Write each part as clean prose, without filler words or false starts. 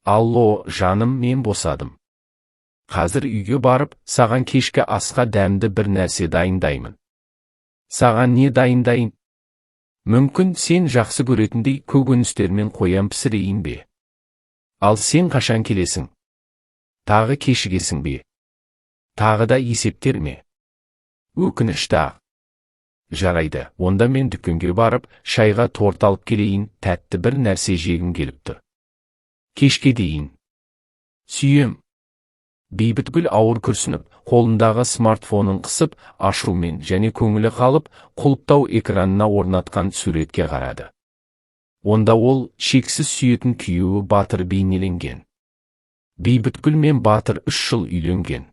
Алло, жаным, мен босадым. Қазір үйге барып, саған кешкі асқа дәмді бір нәрсе дайындаймын. Саған не дайындайын? Мүмкін сен жақсы көретіндей көкөністермен қоян пісірейін бе? Ал сен қашан келесің? Тағы кешігесің бе? Тағы да есептер ме? Өкінішті. Жарайды, онда мен дүкенге барып, шайға торт алып келейін, тәтті бір нәрсе жегім келіп тұр. Кешке дейін. Сүйем. Бейбітгүл ауыр күрсініп, қолындағы смартфонын қысып, ашумен және көңілі қалып, құлыптау экранына орнатқан суретке қарады. Онда ол шексіз сүйетін күйеуі Батыр бейнеленген. Бейбітгүл мен Батыр 3 жыл үйленген.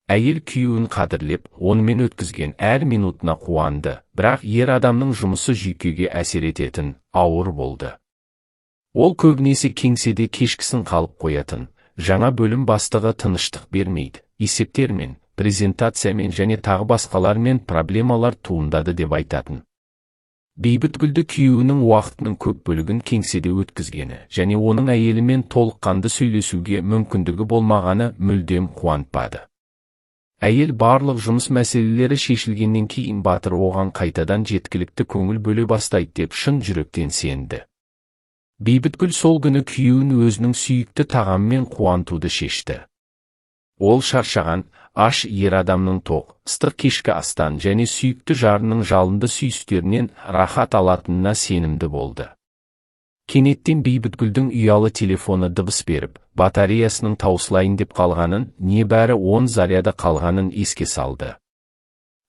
Әйел күйеуін қадірлеп, онымен өткізген әр минутына қуанды, бірақ ер адамның жұмысы жүйкеге әсер ететін, ауыр болды. Ол көбінесе кеңседе кешкісін қалып қоятын. Жаңа бөлім бастығы тыныштық бермейді, есептермен, презентациямен және тағы басқалармен проблемалар туындады деп айтатын. Бейбітгүлді күйеуінің уақытының көп бөлігін кеңседе өткізгені және оның әйелімен толыққанды сөйлесуге мүмкіндігі болмағаны мүлдем қуантпады. Әйел барлық жұмыс мәселелері шешілгеннен кейін Батыр оған қайтадан жеткілікті көңіл бөле бастайды деп шын жүректен сенді. Бейбітгүл сол күні күйеуін өзінің сүйікті тағаммен қуантуды шешті. Ол шаршаған, аш ер адамның тоқ, ыстық кешкі астан және сүйікті жарының жалынды сүйістерінен рахат алатынына сенімді болды. Кенеттен Бейбітгүлдің ұялы телефоны дыбыс беріп, батареясының таусылайын деп қалғанын, небәрі 10 заряда қалғанын еске салды.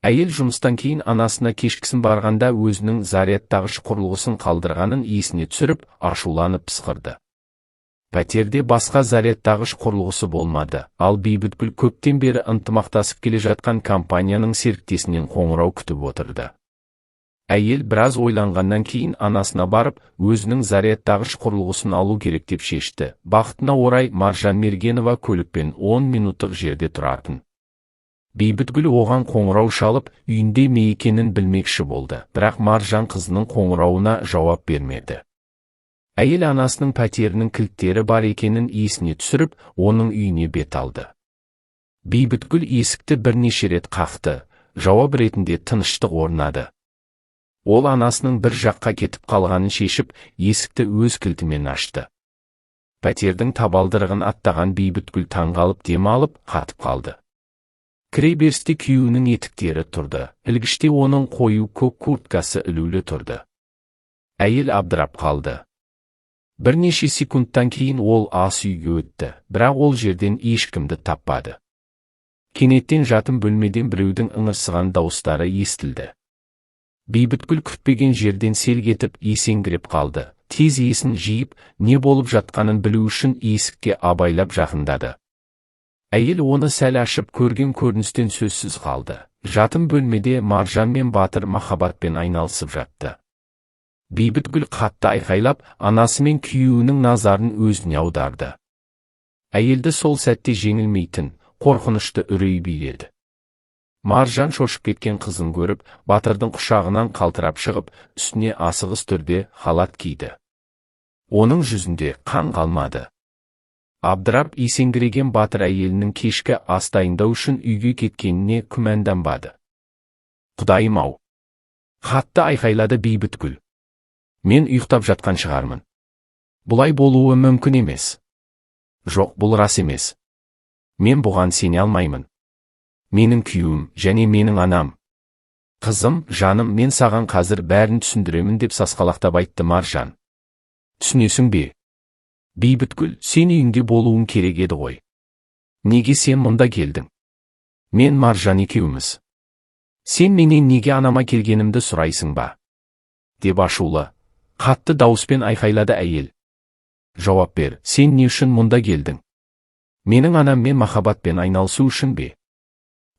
Әйел жұмыстан кейін анасына кешкісін барғанда өзінің зарядтағыш құрылғысын қалдырғанын есіне түсіріп, ашуланып пысқырды. Пәтерде басқа зарядтағыш құрылғысы болмады, ал Бейбітгүл көптен бері ынтымақтасып келе жатқан компанияның серіктесінен қоңырау күтіп отырды. Әйел біраз ойланғаннан кейін анасына барып, өзінің зарядтағыш құрылғысын алу керек деп шешті. Бақытына орай Маржан Мергенова көлікпен 10 минуттық жерде тұратын. Бейбітгүл оған қоңырау шалып, үйінде ме екенін білмекші болды, бірақ Маржан қызының қоңырауына жауап бермеді. Әйел анасының пәтерінің кілттері бар екенін есіне түсіріп, оның үйіне бет алды. Бейбітгүл есікті бірнеше рет қақты, жауап ретінде тыныштық орнады. Ол анасының бір жаққа кетіп қалғанын шешіп, есікті өз кілтімен ашты. Пәтердің табалдырығын аттаған Бейбітгүл таңғалып демалып, қатып қалды. Кіреберісте күйеуінің етіктері тұрды, ілгіште оның қою көк курткасы ілулі тұрды. Әйел абдырап қалды. Бірнеше секундтан кейін ол ас үйге өтті, бірақ ол жерден ешкімді таппады. Кенеттен жатын бөлмеден біреудің ыңырсыған дауыстары естілді. Бейбітгүл күтпеген жерден селк етіп есеңгіреп қалды. Тез есін жиып, не болып жатқанын білу үшін есікке абайлап жақындады. Әйел оны сәл ашып көрген көріністен сөзсіз қалды. Жатын бөлмеде Маржан мен Батыр махаббатпен айналысып жатты. Бейбітгүл қатты айқайлап, анасы мен күйеуінің назарын өзіне аударды. Әйелді сол сәтте жеңілмейтін, қорқынышты үрей биледі. Маржан шошып кеткен қызын көріп, Батырдың құшағынан қалтырап шығып, үстіне асығыс түрде халат киді. Оның жүзінде қан қалмады. Абдырап есеңгіреген Батыр әйелінің кешкі ас дайындау үшін үйге кеткеніне күмәнданбады. Құдайым-ау! Қатты айқайлады Бейбітгүл. Мен ұйықтап жатқан шығармын. Бұлай болуы мүмкін емес. Жоқ, бұл рас емес. Мен бұған сене алмаймын. Менің күйеуім және менің анам. Қызым, жаным, мен саған қазір бәрін түсіндіремін деп сасқалақтап айтты Маржан. Түсінесің бе? Бейбітгүл, сен үйіңде болуың керек еді ғой. Неге сен мұнда келдің? Мен Маржан екеуміз. Сен менен неге анама келгенімді сұрайсың ба? Деп ашулы, қатты дауыспен айқайлады әйел. Жауап бер, сен не үшін мұнда келдің? Менің анаммен махаббатпен айналысу үшін бе?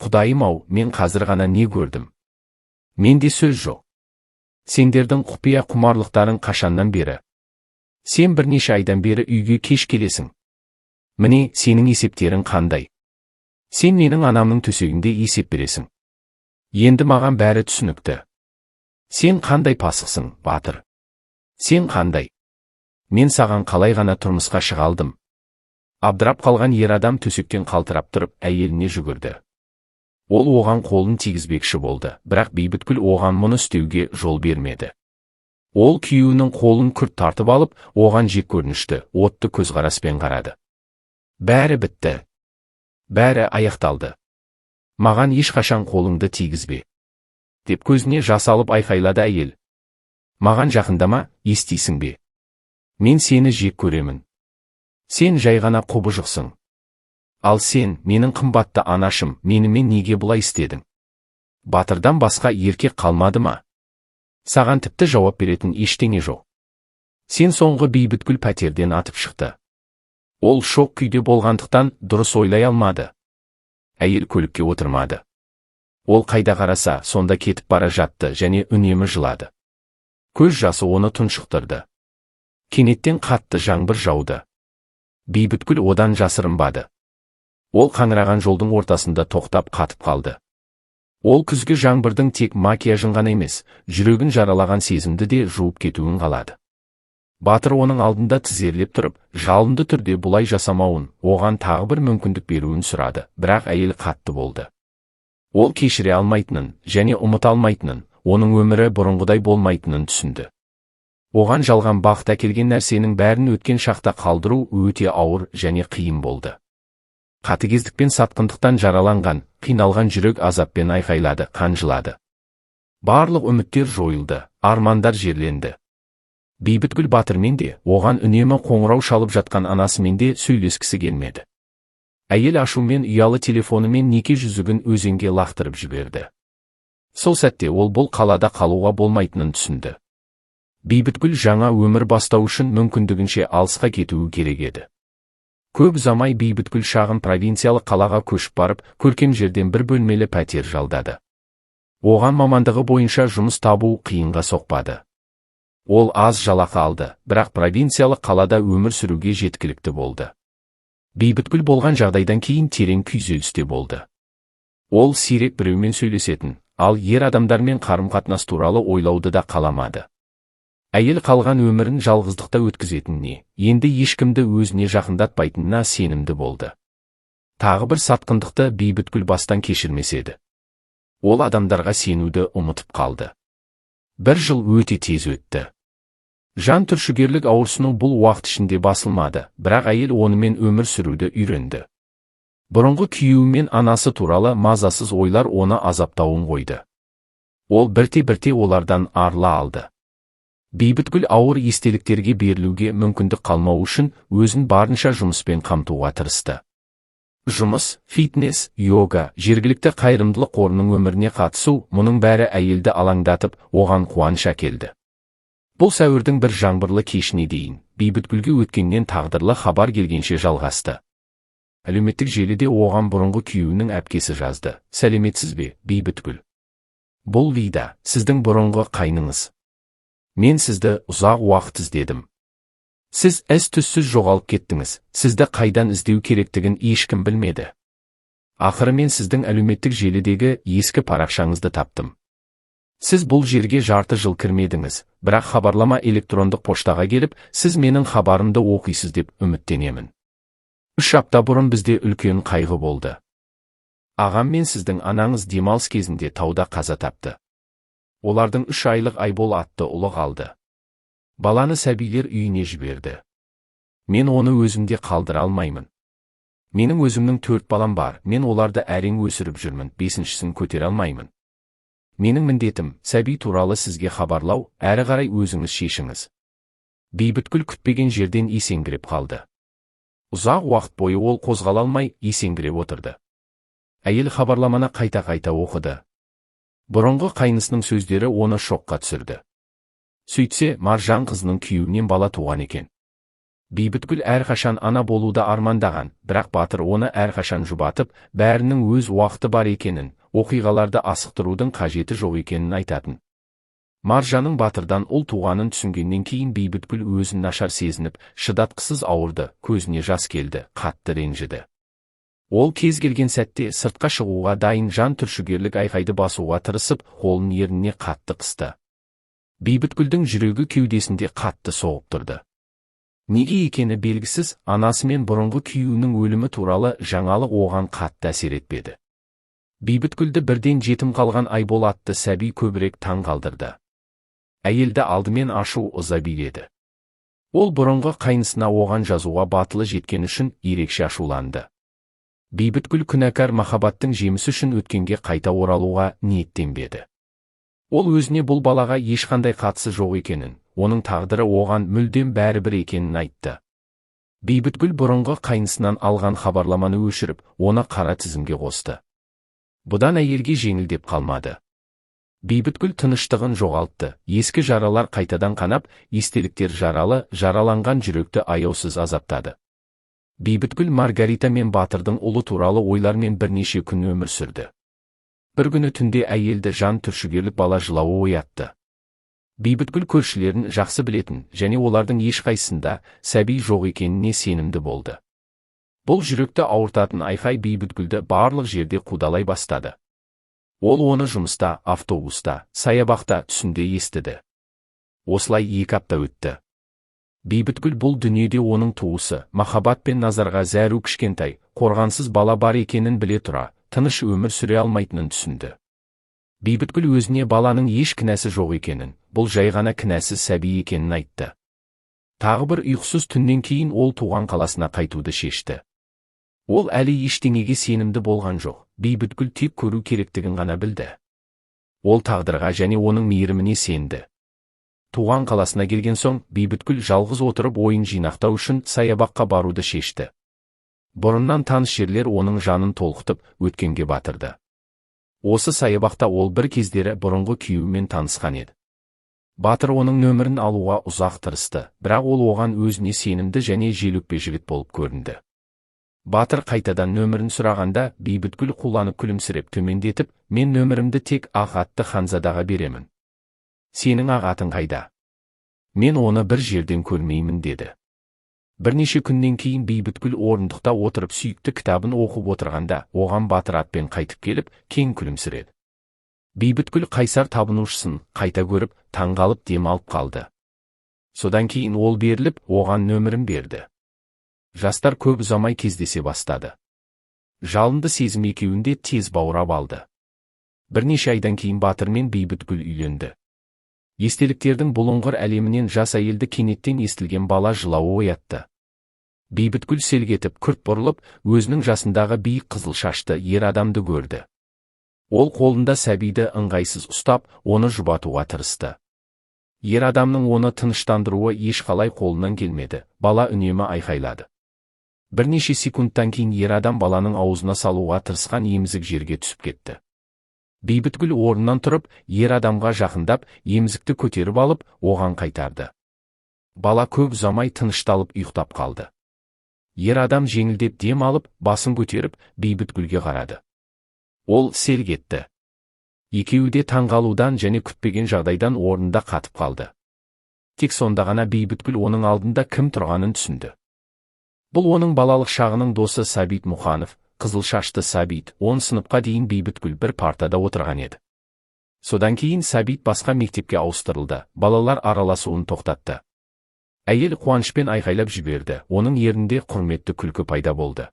Құдайым-ау, мен қазір ғана не көрдім? Менде сөз жоқ. Сендердің құпия құмарлықтарың қашаннан бері? Сен бірнеше айдан бері үйге кеш келесің. Міне, сенің есептерің қандай? Сен менің анамның төсегінде есеп бересің. Енді маған бәрі түсінікті. Сен қандай пасықсың, Батыр? Сен қандай? Мен саған қалай ғана тұрмысқа шыға алдым? Абдырап қалған ер адам төсектен қалтырап тұрып әйеліне жүгірді. Ол оған қолын тигізбекші болды, бірақ Бейбіткүл оған мұны істеуге жол бермеді. Ол күйеуінің қолын күрт тартып алып, оған жек көрінішті, отты көзқараспен қарады. Бәрі бітті. Бәрі аяқталды. Маған ешқашан қолыңды тигізбе. Деп көзіне жас алып айқайлады әйел. Маған жақындама, естисің бе? Мен сені жек көремін. Сен жай ғана құбыжықсың. Ал сен, менің қымбатты анашым, менімен неге бұлай істедің? Батырдан басқа еркек қалмады ма? Саған тіпті жауап беретін ештеңе жоқ. Сен соңғы Бейбіткүл пәтерден атып шықты. Ол шок күйде болғандықтан дұрыс ойлай алмады. Әйел көлікке отырмады. Ол қайда қараса, сонда кетіп бара жатты және үнемі жылады. Көз жасы оны тұншықтырды. Кенеттен қатты жаңбыр жауды. Бейбіткүл одан жасырынбады. Ол қаңыраған жолдың ортасында тоқтап қатып қалды. Ол күзгі жаңбырдың тек макияжын ғана емес, жүрегін жаралаған сезімді де жуып кетуін қалады. Батыр оның алдында тізерлеп тұрып, жалынды түрде бұлай жасамауын, оған тағы бір мүмкіндік беруін сұрады, бірақ әйел қатты болды. Ол кешіре алмайтынын және ұмыта алмайтынын, оның өмірі бұрынғыдай болмайтынын түсінді. Оған жалған бақыт әкелген нәрсенің бәрін өткен шақта қалдыру өте ауыр және қиын болды. Қатыгездікпен сатқындықтан жараланған, қиналған жүрек азаппен айқайлады, қанжылады. Барлық үміттер жойылды, армандар жерленді. Бейбіткүл Батырмен де, оған үнемі қоңырау шалып жатқан анасымен де сөйлескісі келмеді. Әйел ашумен ұялы телефонымен неке жүзігін өзенге лақтырып жіберді. Сол сәтте ол бұл қалада қалуға болмайтынын түсінді. Бейбіткүл жаңа өмір бастау үшін мүмкіндігінше алысқа кетуі керек еді. Көп ұзамай Бейбіткүл шағын провинциялық қалаға көшіп барып, көркем жерден бір бөлмелі пәтер жалдады. Оған мамандығы бойынша жұмыс табу қиынға соқпады. Ол аз жалақы алды, бірақ провинциялық қалада өмір сүруге жеткілікті болды. Бейбіткүл болған жағдайдан кейін терең күйзелісте болды. Ол сирек біреумен сөйлесетін, ал ер адамдармен қарым-қатынас туралы ойлауды да қаламады. Әйел қалған өмірін жалғыздықта өткізетініне, енді ешкімді өзіне жақындатпайтынына сенімді болды. Тағы бір сатқындықты Бейбіткүл бастан кешірмес еді. Ол адамдарға сенуді ұмытып қалды. Бір жыл өте тез өтті. Жан түршігерлік ауырсыну бұл уақыт ішінде басылмады, бірақ әйел онымен өмір сүруді үйренді. Бұрынғы күйеуі мен анасы туралы мазасыз ойлар оны азаптауын қойды. Ол бірте-бірте олардан арыла алды. Бейбіткүл ауыр естеліктерге берілуге мүмкіндік қалмау үшін өзін барынша жұмыспен қамтуға тырысты. Жұмыс, фитнес, йога, жергілікті қайырымдылық қорының өміріне қатысу, мұның бәрі әйелді алаңдатып, оған қуаныш әкелді. Бұл сәуірдің бір жаңбырлы кешіне дейін, Бейбіткүлге өткеннен тағдырлы хабар келгенше жалғасты. Әлеуметтік желіде оған бұрынғы күйеуінің әпкесі жазды. Сәлеметсіз бе, Бейбіткүл? Бұл Лида, сіздің бұрынғы қайныңыз. Мен сізді ұзақ уақыт іздедім. Сіз із-түссіз жоғалып кеттіңіз, сізді қайдан іздеу керектігін ешкім білмеді. Ақыры мен сіздің әлеуметтік желідегі ескі парақшаңызды таптым. Сіз бұл жерге жарты жыл кірмедіңіз, бірақ хабарлама электрондық поштаға келіп, сіз менің хабарымды оқисыз деп үміттенемін. 3 апта бұрын бізде үлкен қайғы болды. Ағам мен сіздің анаңыз демалыс кезінде тауда қаза тапты. Олардың 3 айлық Айбол атты ұлы қалды. Баланы сәбилер үйіне жіберді. Мен оны өзімде қалдыра алмаймын. Менің өзімнің 4 балам бар, мен оларды әрең өсіріп жүрмін, 5-шісін көтере алмаймын. Менің міндетім, сәби туралы сізге хабарлау, әрі қарай өзіңіз шешіңіз. Бейбіткүл күтпеген жерден есеңгіреп қалды. Ұзақ уақыт бойы ол қозғала алмай, есеңгіреп отырды. Әйел хабарламаны қайта-қайта оқыды. Бұрынғы қайнысының сөздері оны шокқа түсірді. Сөйтсе, Маржан қызының күйеуінен бала туған екен. Бейбіткүл әрқашан ана болуды армандаған, бірақ Батыр оны әрқашан жұбатып, бәрінің өз уақыты бар екенін, оқиғаларды асықтырудың қажеті жоқ екенін айтатын. Маржанның Батырдан ұл туғанын түсінгеннен кейін Бейбіткүл өзін нашар сезініп, шыдатқысыз ауырды, көзіне жас келді, қатты ренжіді. Ол кез келген сәтте сыртқа шығуға дайын жан түршігерлік айқайды басуға тырысып, қолын ерніне қатты қысты. Бейбіткүлдің жүрегі кеудесінде қатты соғып тұрды. Неге екені белгісіз, анасы мен бұрынғы күйеуінің өлімі туралы жаңалық оған қатты әсер етпеді. Бейбітгүлді бірден жетім қалған Айбол атты сәби көбірек таң қалдырды. Әйелді алдымен ашу ыза биледі. Ол бұрынғы қайнысына оған жазуға батылы жеткен үшін ерекше ашуланды. Бейбітгүл күнәкар махаббаттың жемісі үшін өткенге қайта оралуға ниеттенбеді. Ол өзіне бұл балаға ешқандай қатысы жоқ екенін, оның тағдыры оған мүлдем бәрібір екенін айтты. Бейбітгүл бұрынғы қайнысынан алған хабарламаны өшіріп, оны қара тізімге қосты. Бұдан әйелге жеңілдеп қалмады. Бейбітгүл тыныштығын жоғалтты, ескі жаралар қайтадан қанап, естеліктер жараланған жүректі аяусыз азаптады. Бейбітгүл Маргарита мен Батырдың ұлы туралы ойлармен бірнеше күн өмір сүрді. Бір күні түнде әйелді жан түршігерлік бала жылауы оятты. Бейбітгүл көршілерін жақсы білетін және олардың ешқайсында сәби жоқ екеніне сенімді болды. Бұл жүректі ауыртатын айқай Бейбітгүлді барлық жерде қудалай бастады. Ол оны жұмыста, автобуста, саябақта, түсінде естіді. Осылай 2 апта өтті. Бейбітгүл бұл дүниеде оның туысы, махаббат пен назарға зәру кішкентай, қорғансыз бала бар екенін біле тұра, тыныш өмір сүре алмайтынын түсінді. Бейбітгүл өзіне баланың еш кінәсі жоқ екенін, бұл жай ғана кінәсіз сәби екенін айтты. Тағы бір ұйқысыз түннен кейін ол туған қаласына қайтуды шешті. Ол әлі ештеңеге сенімді болған жоқ, Бейбітгүл тек көру керектігін ғана білді. Ол тағдырға және оның мейіріміне сенді. Туған қаласына келген соң, Бейбітгүл жалғыз отырып ойын жинақтау үшін саябаққа баруды шешті. Бұрыннан таныс жерлер оның жанын толқытып, өткенге батырды. Осы саябақта ол бір кездері бұрынғы күйеуімен танысқан еді. Батыр оның нөмірін алуға ұзақ тырысты, бірақ ол оған өзіне сенімді және желөкпе жігіт болып көрінді. Батыр қайтадан нөмірін сұрағанда, Бейбітгүл қуланып күлімсіреп төмендетіп, мен нөмірімді тек Ақ атты ханзадаға беремін. Сенің ақ атың қайда? Мен оны бір жерден көрмеймін деді. Бірнеше күннен кейін Бейбітгүл орындықта отырып сүйікті кітабын оқып отырғанда, оған Батыр атпен қайтып келіп, кең күлімсіреді. Бейбітгүл қайсар табынушысын қайта көріп, таңғалып дем алып қалды. Содан кейін ол беріліп, оған нөмірін берді. Жастар көп ұзамай кездесе бастады. Жалынды сезім екеуінде тез баурап алды. Бірнеше айдан кейін Батыр мен Бейбітгүл үйленді. Естеліктердің бұлыңғыр әлемінен жас әйелді кенеттен естілген бала жылауы оятты. Бейбітгүл селк етіп күрт бұрылып, өзінің жасындағы биік қызыл шашты ер адамды көрді. Ол қолында сәбиді ыңғайсыз ұстап, оны жұбатуға тырысты. Ер адамның оны тыныштандыруы ешқалай қолынан келмеді, бала үнемі айқайлады. Бірнеше секундтан кейін ер адам баланың аузына салуға тырысқан емізік жерге түсіп кетті. Бейбітгүл орнынан тұрып, ер адамға жақындап, емізікті көтеріп алып, оған қайтарды. Бала көп ұзамай тынышталып ұйықтап қалды. Ер адам жеңілдеп дем алып, басын көтеріп, Бейбітгүлге қарады. Ол селк етті. Екеуі де таңғалудан және күтпеген жағдайдан орнында қатып қалды. Тек сонда ғана Бейбітгүл оның алдында кім тұрғанын түсінді. Бұл оның балалық шағының досы Сәбит Мұханов, қызыл шашты Сәбит, 10 сыныпқа дейін Бейбітгүл бір партада отырған еді. Содан кейін Сәбит басқа мектепке ауыстырылды, балалар араласуын тоқтатты. Әйел қуанышпен айқайлап жіберді, оның ернінде құрметті күлкі пайда болды.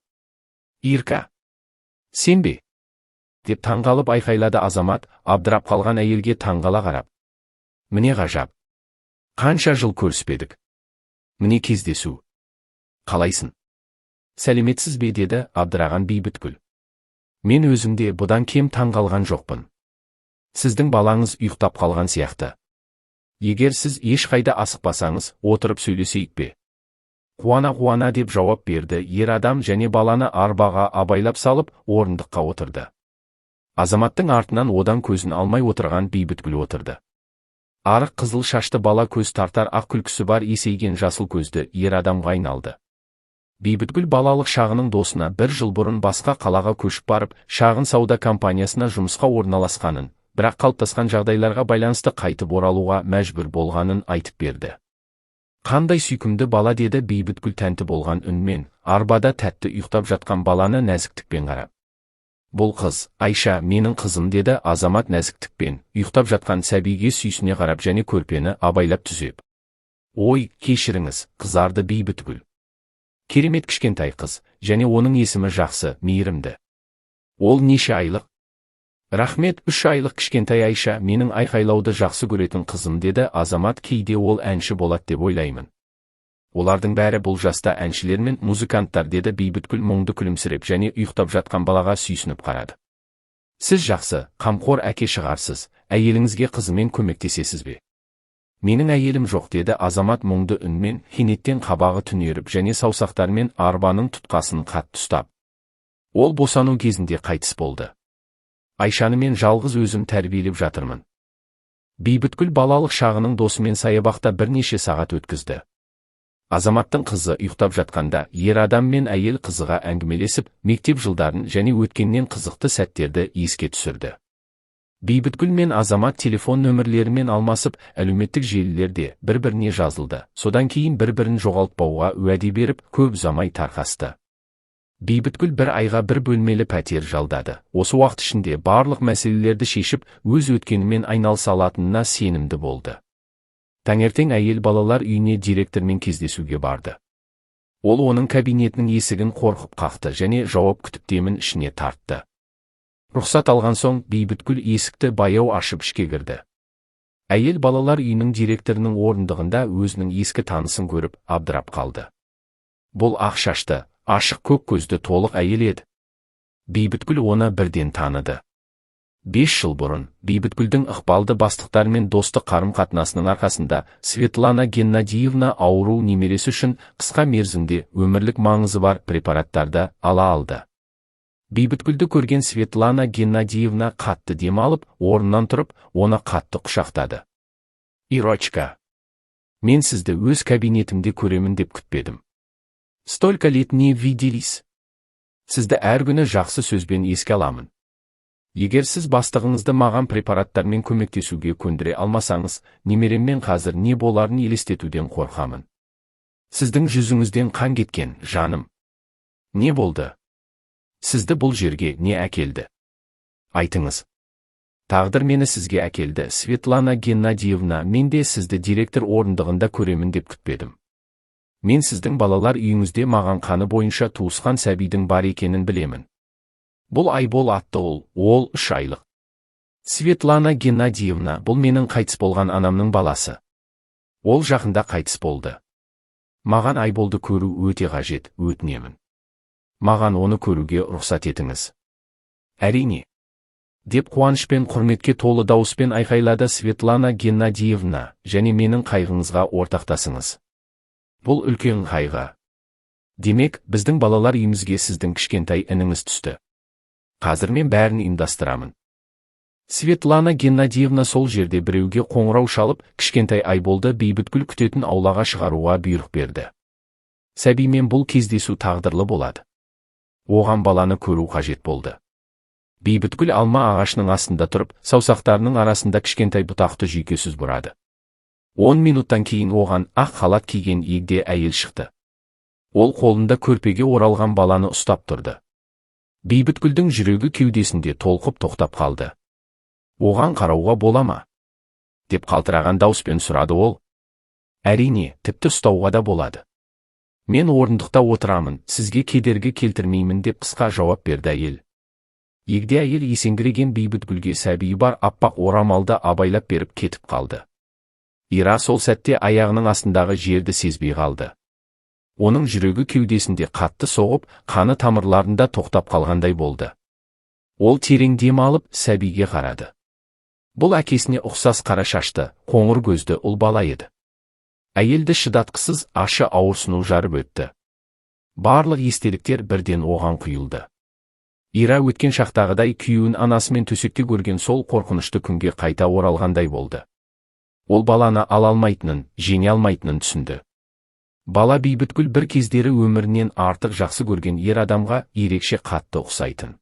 Ирка! Сен бе? Деп таңғалып айқайлады Азамат, абдырап қалған әйелге таңғала қарап. Міне ғажап! Қанша жыл көріспедік? Міне кездесу! Қалайсың? Сәлеметсіз бе деді абдыраған Бейбітгүл. Мен өзімде бұдан кем таңғалған жоқпын. Сіздің балаңыз ұйықтап қалған сияқты. Егер сіз ешқайда асықпасаңыз, отырып сөйлесейік пе? Қуана деп жауап берді ер адам және баланы арбаға абайлап салып, орындыққа отырды. Азаматтың артынан одан көзін алмай отырған Бейбітгүл отырды. Арық қызыл шашты бала көз тартар ақ күлкісі бар есейген жасыл көзді ер адамға айналды. Бейбітгүл балалық шағының досына 1 жыл бұрын басқа қалаға көшіп барып, шағын сауда компаниясына жұмысқа орналасқанын, бірақ қалыптасқан жағдайларға байланысты қайтып оралуға мәжбүр болғанын айтып берді. Қандай сүйкімді бала деді Бейбітгүл тәнті болған үнмен, арбада тәтті ұйықтап жатқан баланы нәзіктікпен қарап. Бұл қыз, Айша, менің қызым деді Азамат нәзіктікпен, ұйықтап жатқан сәбиге сүйсіне қарап және көрпені абайлап түзеп. Ой, кешіріңіз, қызарды Бейбітгүл. Керемет кішкентай қыз, және оның есімі жақсы, мейірімді. Ол неше айлық? Рахмет, 3 айлық кішкентай Айша, менің айқайлауды жақсы көретін қызым, деді Азамат. Кейде ол әнші болады деп ойлаймын. Олардың бәрі бұл жаста әншілер мен музыканттар, деді Бейбітгүл мұңды күлімсіреп, және ұйықтап жатқан балаға сүйсініп қарады. Сіз жақсы, қамқор әке шығарсыз, әйеліңізге қызымен көмектесесіз бе? Менің әйелім жоқ, деді Азамат мұңды үнмен, кенеттен қабағы түнеріп және саусақтармен арбаның тұтқасын қатты ұстап. Ол босану кезінде қайтыс болды. Айшаны мен жалғыз өзім тәрбиелеп жатырмын. Бейбітгүл балалық шағының досымен саябақта бірнеше сағат өткізді. Азаматтың қызы ұйықтап жатқанда, ер адам мен әйел қызыға әңгімелесіп, мектеп жылдарын және өткеннен қызықты сәттерді еске түсірді. Бейбітгүл мен Азамат телефон нөмірлерімен алмасып, әлеуметтік желілерде бір-біріне жазылды. Содан кейін бір-бірін жоғалтпауға уәде беріп, көп ұзамай тарқасты. Бейбітгүл 1 айға 1 бөлмелі пәтер жалдады. Осы уақыт ішінде барлық мәселелерді шешіп, өз өткенімен айналыса алатынына сенімді болды. Таңертең әйел балалар үйіне директормен кездесуге барды. Ол оның кабинетінің есігін қорқып қақты және жауап күтіп демін ішіне тартты. Рұқсат алған соң, Бейбітгүл есікті баяу ашып ішке кірді. Әйел балалар үйінің директорының орындығында өзінің ескі танысын көріп, абдырап қалды. Бұл ақ шашты, ашық көк көзді толық әйел еді. Бейбітгүл оны бірден таныды. 5 жыл бұрын, Бейбітгүлдің ықпалды бастықтармен достық қарым-қатынасының арқасында Светлана Геннадиевна ауру немересі үшін қысқа мерзімде өмірлік маңызы бар препараттарды ала алды. Бейбітгүлді көрген Светлана Геннадиевна қатты дем алып, орнынан тұрып, оны қатты құшақтады. Ирочка, мен сізді өз кабинетімде көремін деп күтпедім. Столько лет не виделись. Сізді әр күні жақсы сөзбен еске аламын. Егер сіз бастығыңызды маған препараттармен көмектесуге көндіре алмасаңыз, немереммен қазір не боларын елестетуден қорқамын. Сіздің жүзіңізден қан кеткен, жаным. Не болды? Сізді бұл жерге не әкелді? Айтыңыз. Тағдыр мені сізге әкелді, Светлана Геннадиевна, мен де сізді директор орындығында көремін деп күтпедім. Мен сіздің балалар үйіңізде маған қаны бойынша туысқан сәбидің бар екенін білемін. Бұл Айбол атты ол 3 айлық. Светлана Геннадиевна, бұл менің қайтыс болған анамның баласы. Ол жақында қайтыс болды. Маған Айболды көру өте қажет, өтінемін. Маған оны көруге рұқсат етіңіз. Әрине. Деп қуаныш пен құрметке толы дауыспен айқайлады Светлана Геннадиевна, және менің қайғыңызға ортақтасыңыз. Бұл үлкен қайғы. Демек, біздің балалар үйімізге сіздің кішкентай ініңіз түсті. Қазір мен бәрін ұйымдастырамын. Светлана Геннадиевна сол жерде біреуге қоңырау шалып, кішкентай Айболды Бейбітгүл күтетін аулаға шығаруға бұйрық берді. Сәбимен бұл кездесу тағдырлы болады. Оған баланы көру қажет болды. Бейбітгүл алма ағашының астында тұрып, саусақтарының арасында кішкентай бұтақты жүйкесіз бұрады. 10 минуттан кейін оған ақ халат киген егде әйел шықты. Ол қолында көрпеге оралған баланы ұстап тұрды. Бейбітгүлдің жүрегі кеудесінде толқып тоқтап қалды. Оған қарауға бола ма? Деп қалтыраған дауыспен сұрады ол. Әрине, тіпті ұстауға да болады. Мен орындықта отырамын, сізге кедергі келтірмеймін, деп қысқа жауап берді әйел. Егде әйел есеңгіреген Бейбітгүлге сәбиі бар аппақ орамалды абайлап беріп кетіп қалды. Ира сол сәтте аяғының астындағы жерді сезбей қалды. Оның жүрегі кеудесінде қатты соғып, қаны тамырларында тоқтап қалғандай болды. Ол терең дем алып, сәбиге қарады. Бұл әкесіне ұқсас қара шашты, қоңыр көзді ұл бала еді. Әйелді шыдатқысыз ашы ауырсыну жарып өтті. Барлық естеліктер бірден оған құйылды. Ира өткен шақтағыдай күйеуін анасымен төсекте көрген сол қорқынышты күнге қайта оралғандай болды. Ол баланы ала алмайтынын, жеңе алмайтынын түсінді. Бала Бейбітгүл бір кездері өмірінен артық жақсы көрген ер адамға ерекше қатты ұқсайтын.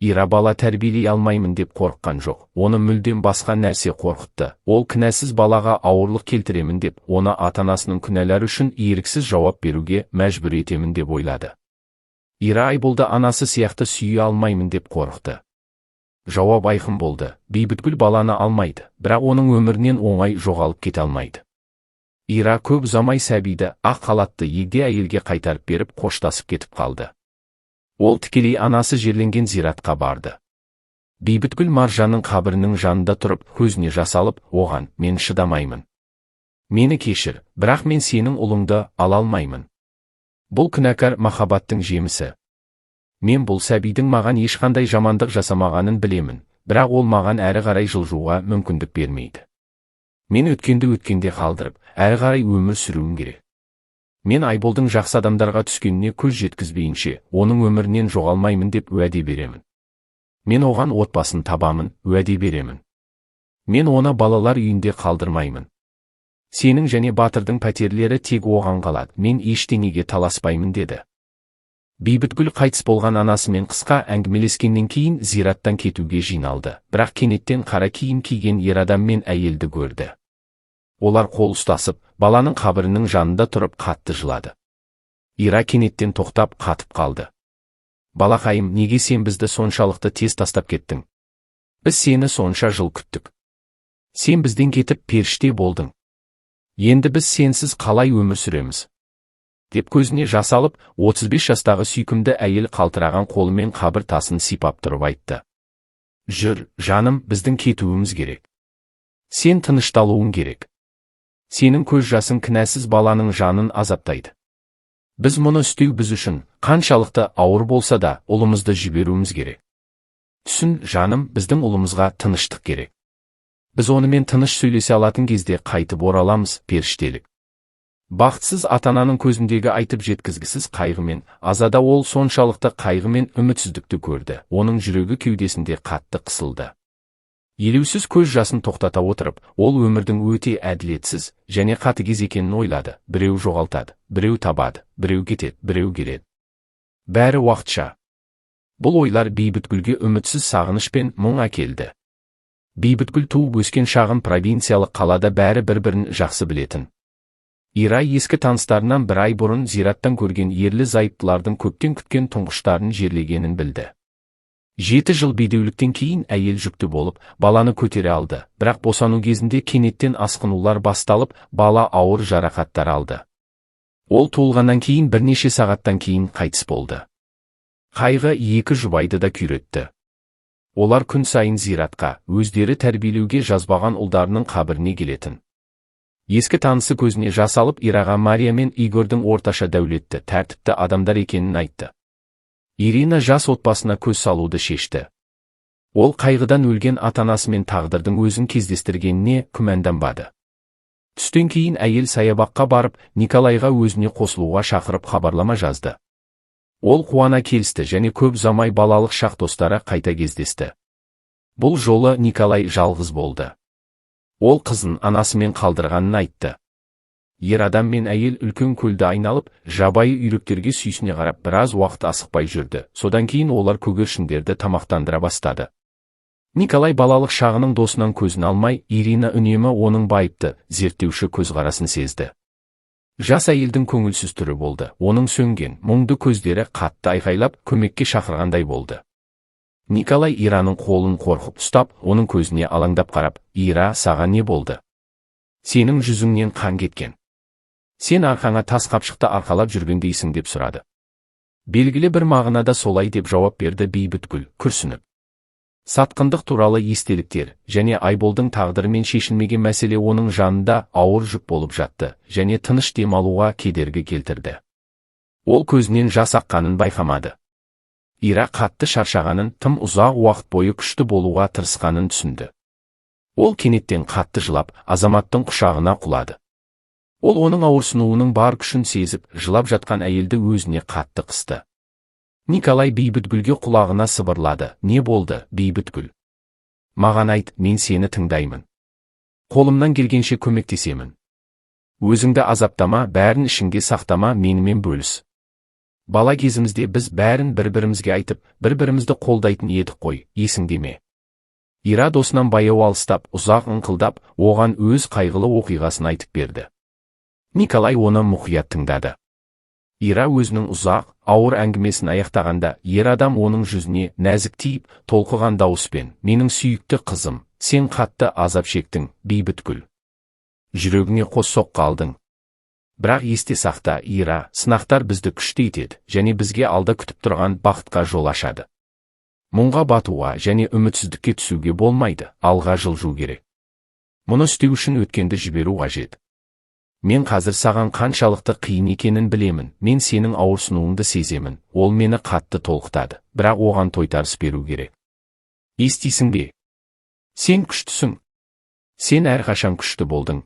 Ира бала тәрбиелей алмаймын деп қорыққан жоқ, оны мүлдем басқа нәрсе қорқытты. Ол кінәсіз балаға ауырлық келтіремін деп, оны ата-анасының күнәлары үшін еріксіз жауап беруге мәжбүр етемін деп ойлады. Ира Айболды анасы сияқты сүйе алмаймын деп қорықты. Жауап айқын болды. Бейбітгүл баланы алмайды, бірақ оның өмірінен оңай жоғалып кете алмайды. Ира көп ұзамай сәбиді ақ халатты егде әйелге қайтарып беріп қоштасып кетіп қалды. Ол тікелей анасы жерленген зиратқа барды. Бейбітгүл Маржанның қабірінің жанында тұрып, көзіне жас алып, оған: «Мен шыдамаймын. Мені кешір, бірақ мен сенің ұлыңды ала алмаймын. Бұл күнәкар махаббаттың жемісі. Мен бұл сәбидің маған ешқандай жамандық жасамағанын білемін, бірақ ол маған әрі қарай жылжуға мүмкіндік бермейді. Мен өткенде қалдырып, әрі қарай өмір сүруім керек. Мен Айболдың жақсы адамдарға түскеніне көз жеткізбейінше, оның өмірінен жоғалмаймын деп уәде беремін. Мен оған отбасын табамын, уәде беремін. Мен оны балалар үйінде қалдырмаймын. Сенің және Батырдың пәтерлері тек оған қалады, мен ештеңеге таласпаймын» деді. Бейбітгүл қайтыс болған анасымен қысқа әңгімелескеннен кейін зираттан кетуге жиналды, бірақ кенеттен қара киім киген ер адам мен әйелді көрді. Олар қол ұстасып, баланың қабірінің жанында тұрып қатты жылады. Ира кенеттен тоқтап қатып қалды. «Балақайым, неге сен бізді соншалықты тез тастап кеттің? Біз сені сонша жыл күттік. Сен бізден кетіп періште болдың. Енді біз сенсіз қалай өмір сүреміз?» деп көзіне жас алып, 35 жастағы сүйкімді әйел қалтыраған қолымен қабір тасын сипап тұрып айтты: «Жүр, жаным, біздің кетуіміз керек. Сен тынышталуың керек. Сенің көз жасың кінәсіз баланың жанын азаптайды. Біз мұны істеу біз үшін, қаншалықты ауыр болса да, ұлымызды жіберуіміз керек. Түсін, жаным, біздің ұлымызға тыныштық керек. Біз онымен тыныш сөйлесе алатын кезде қайтып ораламыз, періштелік». Бақытсыз ата-ананың көзіндегі айтып жеткізгісіз қайғымен, азада ол соншалықты қайғы мен үмітсіздікті көрді, оның жүрегі кеудесінде қатты қысылды. Елеусіз көз жасын тоқтата отырып, ол өмірдің өте әділетсіз және қатыгез екенін ойлады. Біреу жоғалтады, біреу табады, біреу кетеді, біреу келеді. Бәрі уақытша. Бұл ойлар Бейбітгүлге үмітсіз сағыныш пен мұң әкелді. Бейбітгүл туып өскен шағын провинциялық қалада бәрі бір-бірін жақсы білетін. Ира ескі таныстарынан бір ай бұрын зираттан көрген ерлі зайыптылардың көптен күткен тұңғыштарын жерлегенін білді. 7 жыл бедеуліктен кейін әйел жүкті болып, баланы көтере алды, бірақ босану кезінде кенеттен асқынулар басталып, бала ауыр жарақаттар алды. Ол туылғаннан кейін бірнеше сағаттан кейін қайтыс болды. Қайғы екі жұбайды да күйретті. Олар күн сайын зиратқа, өздері тәрбиелеуге жазбаған ұлдарының қабіріне келетін. Ескі танысы көзіне жас алып, Ираға Мария мен Игордың орташа дәулетті, тәртіпті адамдар екенін айтты. Ирина жас отбасына көз салуды шешті. Ол қайғыдан өлген ата-анасы мен тағдырдың өзін кездестіргеніне күмәнданбады. Түстен кейін әйел саябаққа барып, Николайға өзіне қосылуға шақырып хабарлама жазды. Ол қуана келісті және көп ұзамай балалық шақ достары қайта кездесті. Бұл жолы Николай жалғыз болды. Ол қызын анасымен қалдырғанын айтты. Ер адам мен әйел үлкен көлді айналып, жабайы үйректерге сүйсіне қарап біраз уақыт асықпай жүрді. Содан кейін олар көгершіндерді тамақтандыра бастады. Николай балалық шағының досынан көзін алмай, Ирина үнемі оның байыпты, зерттеуші көзқарасын сезді. Жас әйелдің көңілсіз түрі болды. Оның сөнген, мұңды көздері қатты айқайлап, көмекке шақырғандай болды. Николай Ираның қолын қорқып ұстап, оның көзіне алаңдап қарап: «Ира, саған не болды? Сенің жүзіңнен қан кеткен. Сен арқаңа тас қапшықты арқалап жүргендейсің» деп сұрады. Белгілі бір мағынада солай деп жауап берді Бейбітгүл, күрсініп. Сатқындық туралы естеліктер және Айболдың тағдырымен шешілмеген мәселе оның жанында ауыр жүк болып жатты және тыныш демалуға кедергі келтірді. Ол көзінен жас аққанын байқамады. Ира қатты шаршағанын, тым ұзақ уақыт бойы күшті болуға тырысқанын түсінді. Ол кенеттен қатты жылап, азаматтың құшағына құлады. Ол оның ауырсынуының бар күшін сезіп, жылап жатқан әйелді өзіне қатты қысты. Николай Бейбітгүлге құлағына сыбырлады: «Не болды, Бейбітгүл? Маған айт, мен сені тыңдаймын. Қолымнан келгенше көмектесемін. Өзіңді азаптама, бәрін ішіңге сақтама, менімен бөліс. Бала кезімізде біз бәрін бір-бірімізге айтып, бір-бірімізді қолдайтын едік қой, есіңде ме?» Ира досынан баяу алыстап, ұзақ ыңқылдап, оған өз қайғылы оқиғасын айтып берді. Николай оны мұқият тыңдады. Ира өзінің ұзақ, ауыр әңгімесін аяқтағанда, ер адам оның жүзіне нәзік тиіп, толқыған дауыспен: «Менің сүйікті қызым, сен қатты азап шектің, Бейбітгүл. Жүрегіңе қос соққы алдың. Бірақ есте сақта, Ира, сынақтар бізді күшті етеді, және бізге алда күтіп тұрған бақытқа жол ашады. Мұңға батуға және үмітсіздікке түсуге болмайды, алға жылжу керек. Мұны істеу үшін өткенді жіберу қажет. Мен қазір саған қаншалықты қиын екенін білемін, мен сенің ауырсынуыңды сеземін, ол мені қатты толқытады, бірақ оған тойтарыс беру керек. Естисің бе? Сен күштісің. Сен әрқашан күшті болдың.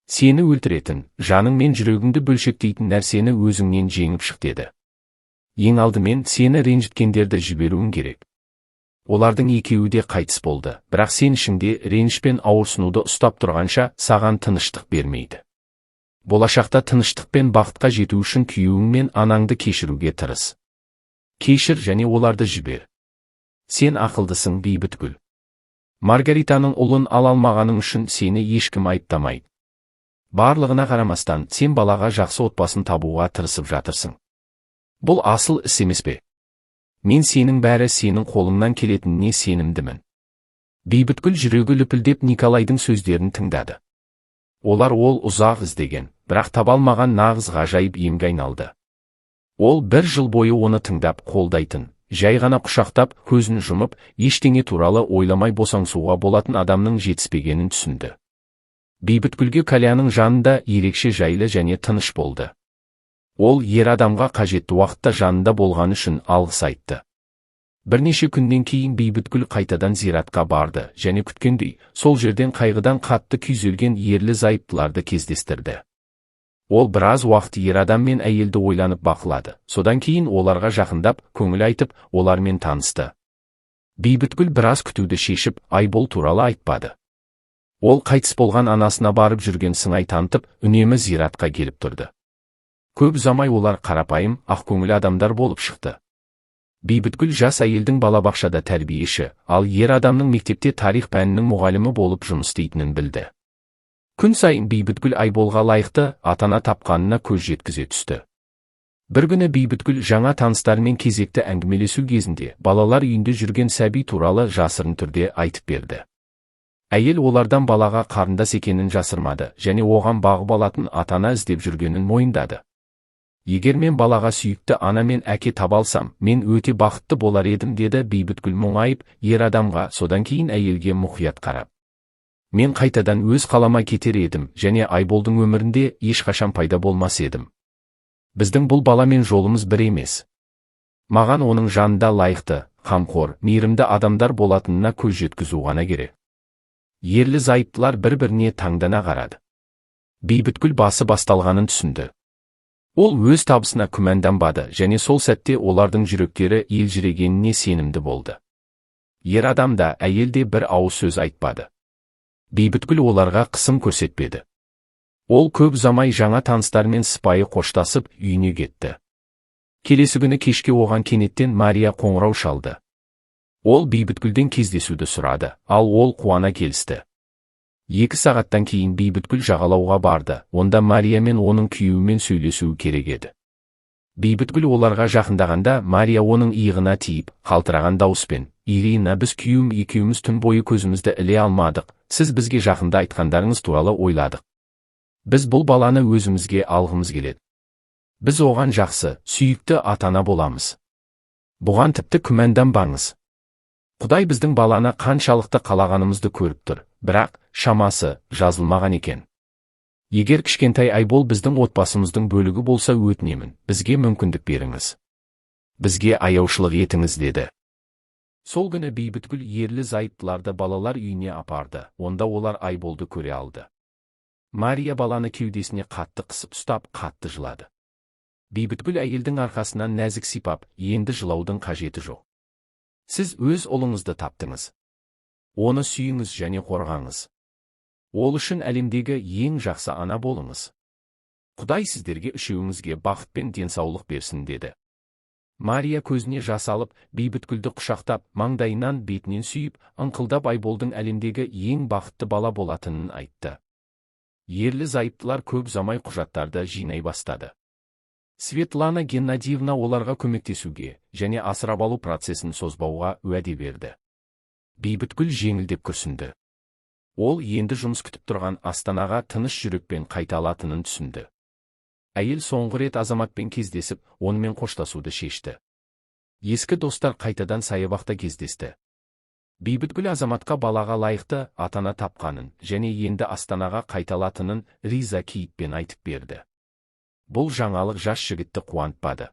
Сені өлтіретін, жаның мен жүрегіңді бөлшектейтін нәрсені өзіңнен жеңіп шық деді. Ең алдымен сені ренжіткендерді жіберуің керек. Олардың екеуі де қайтыс болды, бірақ сен ішіңде реніш пен ауырсынуды ұстап тұрғанша саған тыныштық бермейді. Болашақта тыныштық пен бақытқа жету үшін күйеуің мен анаңды кешіруге тырыс. Кешір және оларды жібер. Сен ақылдысың, Бейбітгүл. Маргаританың ұлын ала алмағаның үшін сені ешкім айыптамайды. Барлығына қарамастан, сен балаға жақсы отбасын табуға тырысып жатырсың. Бұл асыл іс емес пе? Мен сенің бәрі сенің қолыңнан келетініне сенімдімін. Бейбітгүл жүрегі лүпілдеп Николайдың сөздерін тыңдады. Олар ол ұзақ іздеген, бірақ таба алмаған нағыз ғажайып емге айналды. Ол бір жыл бойы оны тыңдап, қолдайтын, жай ғана құшақтап, көзін жұмып, ештеңе туралы ойламай босаңсуға болатын адамның жетіспегенін түсінді. Бейбітгүлге Каляның жанында ерекше жайлы және тыныш болды. Ол ер адамға қажетті уақытта жанында болған үшін алғыс айтты. Бірнеше күннен кейін Бейбітгүл қайтадан зиратқа барды және күткендей, сол жерден қайғыдан қатты күйзелген ерлі зайыптыларды кездестірді. Ол біраз уақыт ер адам мен әйелді ойланып бақылады, содан кейін оларға жақындап, көңіл айтып, олармен танысты. Бейбітгүл біраз күтуді шешіп, Айбол туралы айтпады. Ол қайтыс болған анасына барып жүрген сыңай танытып, үнемі зиратқа келіп тұрды. Көп ұзамай олар қарапайым, ақкөңіл адамдар болып шықты. Бейбітгүл жас әйелдің балабақшада тәрбиеші, ал ер адамның мектепте тарих пәнінің мұғалімі болып жұмыс істейтінін білді. Күн сайын Бейбітгүл Айболға лайықты ата-ана тапқанына көз жеткізе түсті. Бір күні Бейбітгүл жаңа таныстарымен кезекті әңгімелесу кезінде балалар үйінде жүрген сәби туралы жасырын түрде айтып берді. Әйел олардан балаға қарындас екенін жасырмады және оған бағып алатын ата-ана іздеп жүргенін мойындады. Егер мен балаға сүйікті ана мен әке таба алсам, мен өте бақытты болар едім, деді Бейбітгүл мұңайып, ер адамға, содан кейін әйелге мұқият қарап. Мен қайтадан өз қалама кетер едім және Айболдың өмірінде ешқашан пайда болмас едім. Біздің бұл баламен жолымыз бір емес. Маған оның жанында лайықты, қамқор, мейірімді адамдар болатынына көз жеткізу ғана керек. Ерлі зайыптылар бір-біріне таңдана қарады. Бейбітгүл басы басталғанын түсінді. Ол өз табысына күмәнданбады және сол сәтте олардың жүректері елжірегеніне сенімді болды. Ер адам да, әйел де бір ауыз сөз айтпады. Бейбітгүл оларға қысым көрсетпеді. Ол көп ұзамай жаңа таныстармен сыпайы қоштасып, үйіне кетті. Келесі күні кешке оған кенеттен Мария қоңырау шалды. Ол Бейбітгүлден кездесуді сұрады, ал ол қуана келісті. 2 сағаттан кейін Бейбітгүл жағалауға барды, онда Мария мен оның күйеуімен сөйлесуі керек еді. Бейбітгүл оларға жақындағанда Мария оның иығына тиіп, қалтыраған дауыспен, «Ирина, біз күйеуім екеуміз түн бойы көзімізді іле алмадық, сіз бізге жақында айтқандарыңыз туралы ойладық. Біз бұл баланы өзімізге алғымыз келеді. Біз оған жақсы, сүйікті ата-ана боламыз. Бұған тіпті күмәнданбаңыз. Құдай біздің баланы қаншалықты қалағанымызды көріп тұр, бірақ шамасы жазылмаған екен. Егер кішкентай Айбол біздің отбасымыздың бөлігі болса, өтінемін, бізге мүмкіндік беріңіз. Бізге аяушылық етіңіз», деді. Сол күні Бейбітгүл ерлі зайыптыларды балалар үйіне апарды, онда олар Айболды көре алды. Мария баланы кеудесіне қатты қысып ұстап, қатты жылады. Бейбітгүл әйелдің арқасынан нәзік сипап, енді жылаудың қажеті жоқ. Сіз өз ұлыңызды таптыңыз. Оны сүйіңіз және қорғаңыз. Ол үшін әлемдегі ең жақсы ана болыңыз. Құдай сіздерге үшеуіңізге бақыт пен денсаулық берсін, деді. Мария көзіне жас алып, Бейбітгүлді құшақтап, маңдайынан бетінен сүйіп, ыңқылдап Айболдың әлемдегі ең бақытты бала болатынын айтты. Ерлі зайыптылар көп ұзамай құжаттарды жинай бастады. Светлана Геннадиевна оларға көмектесуге және асырап алу процесін созбауға уәде берді. Бейбітгүл жеңілдеп күрсінді. Ол енді жұмыс күтіп тұрған Астанаға тыныш жүрекпен қайта алатынын түсінді. Әйел соңғы рет Азаматпен кездесіп, онымен қоштасуды шешті. Ескі достар қайтадан саябақта кездесті. Бейбітгүл Азаматқа балаға лайықты ата-ана тапқанын және енді Астанаға қайталатынын риза кейіппен айтып берді. Бұл жаңалық жас жігітті қуантпады.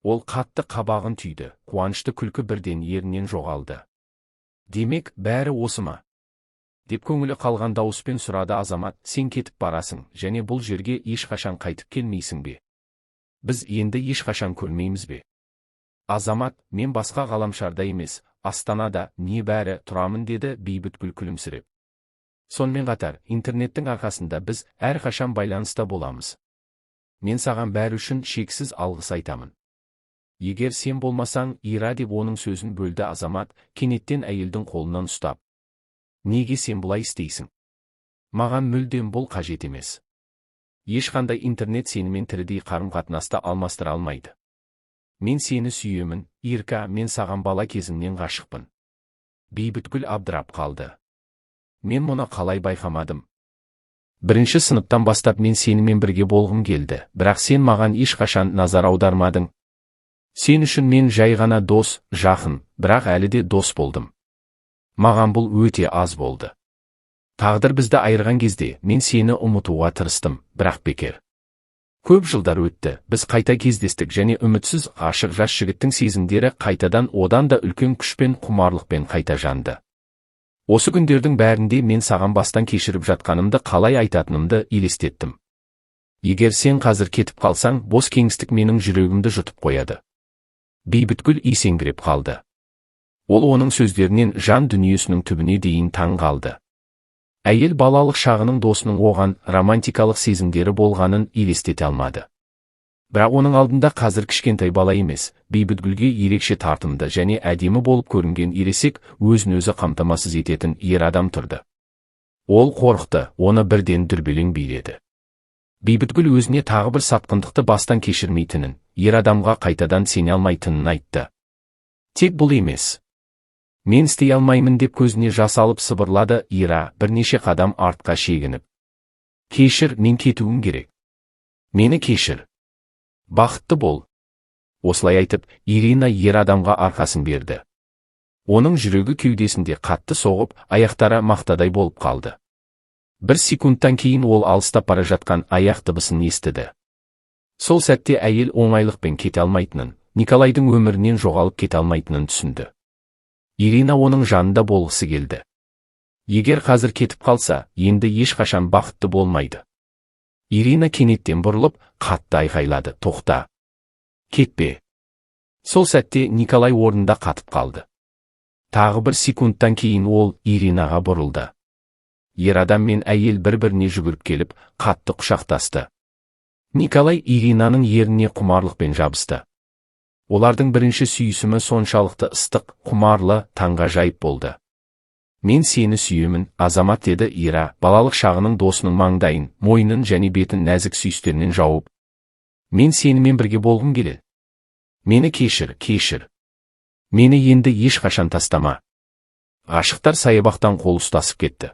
Ол қатты қабағын түйді, қуанышты күлкі бірден ерінен жоғалды. Демек, бәрі осы ма? Деп көңілі қалған дауыспен сұрады Азамат, сен кетіп барасың, және бұл жерге ешқашан қайтып келмейсің бе? Біз енді ешқашан көрмейміз бе? Азамат, мен басқа ғаламшарда емес, Астанада небәрі тұрамын деді Бейбітгүл күлімсіреп. Сонымен қатар, интернеттің арқасында біз әрқашан байланыста боламыз. Мен саған бәрі үшін шексіз алғыс айтамын. Егер сен болмасаң, Ира, деп оның сөзін бөлді Азамат, кенеттен әйелдің қолынан ұстап. Неге сен бұлай істейсің? Маған мүлдем бұл қажет емес. Ешқандай интернет сенімен тірідей қарым-қатынаста алмастыра алмайды. Мен сені сүйемін, Ирка, мен саған бала кезімнен ғашықпын. Бейбітгүл абдырап қалды. Мен мұны қалай байқамадым? Бірінші сыныптан бастап мен сенімен бірге болғым келді, бірақ сен маған ешқашан назар аудармадың. Сен үшін мен жай ғана дос, жақын, бірақ әлі де дос болдым. Маған бұл өте аз болды. Тағдыр бізді айырған кезде мен сені ұмытуға тырыстым, бірақ бекер. Көп жылдар өтті, біз қайта кездестік және үмітсіз ғашық жас жігіттің сезімдері қайтадан одан да үлкен күшпен құмарлықпен қайта жанды. Осы күндердің бәрінде мен саған бастан кешіріп жатқанымды қалай айтатынымды елестеттім. Егер сен қазір кетіп қалсаң, бос кеңістік менің жүрегімді жұтып қояды. Бейбітгүл есеңгіреп қалды. Ол оның сөздерінен жан дүниесінің түбіне дейін таң қалды. Әйел балалық шағының досының оған романтикалық сезімдері болғанын елестете алмады. Бірақ оның алдында қазір кішкентай бала емес, Бейбітгүлге ерекше тартымды және әдемі болып көрінген ересек, өзін-өзі қамтамасыз ететін ер адам тұрды. Ол қорықты, оны бірден дүрбелең биледі. Бейбітгүл өзіне тағы бір сатқындықты бастан кешірмейтінін, ер адамға қайтадан сене алмайтынын айтты. Тек бұл емес. Мен істей алмаймын деп көзіне жас алып сыбырлады Ира, бірнеше қадам артқа шегініп. Кешір, мен кетуім керек. Мені кешір. Бақытты бол. Осылай айтып, Ирина ер адамға арқасын берді. Оның жүрегі кеудесінде қатты соғып, аяқтары мақтадай болып қалды. Бір секундтан кейін ол алыстап бара жатқан аяқ дыбысын естіді. Сол сәтте әйел оңайлықпен кете алмайтынын, Николайдың өмірінен жоғалып кете алмайтынын түсінді. Ирина оның жанында болғысы келді. Егер қазір кетіп қалса, енді ешқашан бақытты болмайды. Ирина кенеттен бұрылып, қатты айқайлады, тоқта. Кетпе. Сол сәтте Николай орнында қатып қалды. Тағы бір секундтан кейін ол Иринаға бұрылды. Ер адам мен әйел бір-біріне жүгіріп келіп, қатты құшақтасты. Николай Иринаның еріне құмарлықпен жабысты. Олардың бірінші сүйісімі соншалықты ыстық, құмарлы, таңғажайып болды. Мен сені сүйемін, Азамат, деді Ира, балалық шағының досының маңдайын, мойнын және бетін нәзік сүйістерінен жауып. Мен сенімен бірге болғым келеді. Мені кешір, кешір. Мені енді ешқашан тастама. Ғашықтар саябақтан қол ұстасып кетті.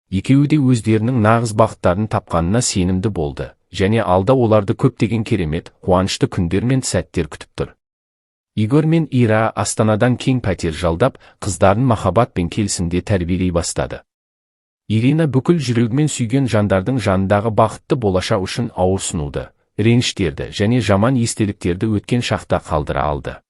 Екеуі де өздерінің нағыз бақыттарын тапқанына сенімді болды, және алда оларды көптеген керемет, қуанышты күндер мен сәттер күтіп тұр. Игорь мен Ира Астанадан кең пәтер жалдап, қыздарын махаббат пен келісімде тәрбиелей бастады. Ирина бүкіл жүрегімен сүйген жандардың жанындағы бақытты болашақ үшін ауырсынуды, реніштерді және жаман естеліктерді өткен шақта қалдыра алды.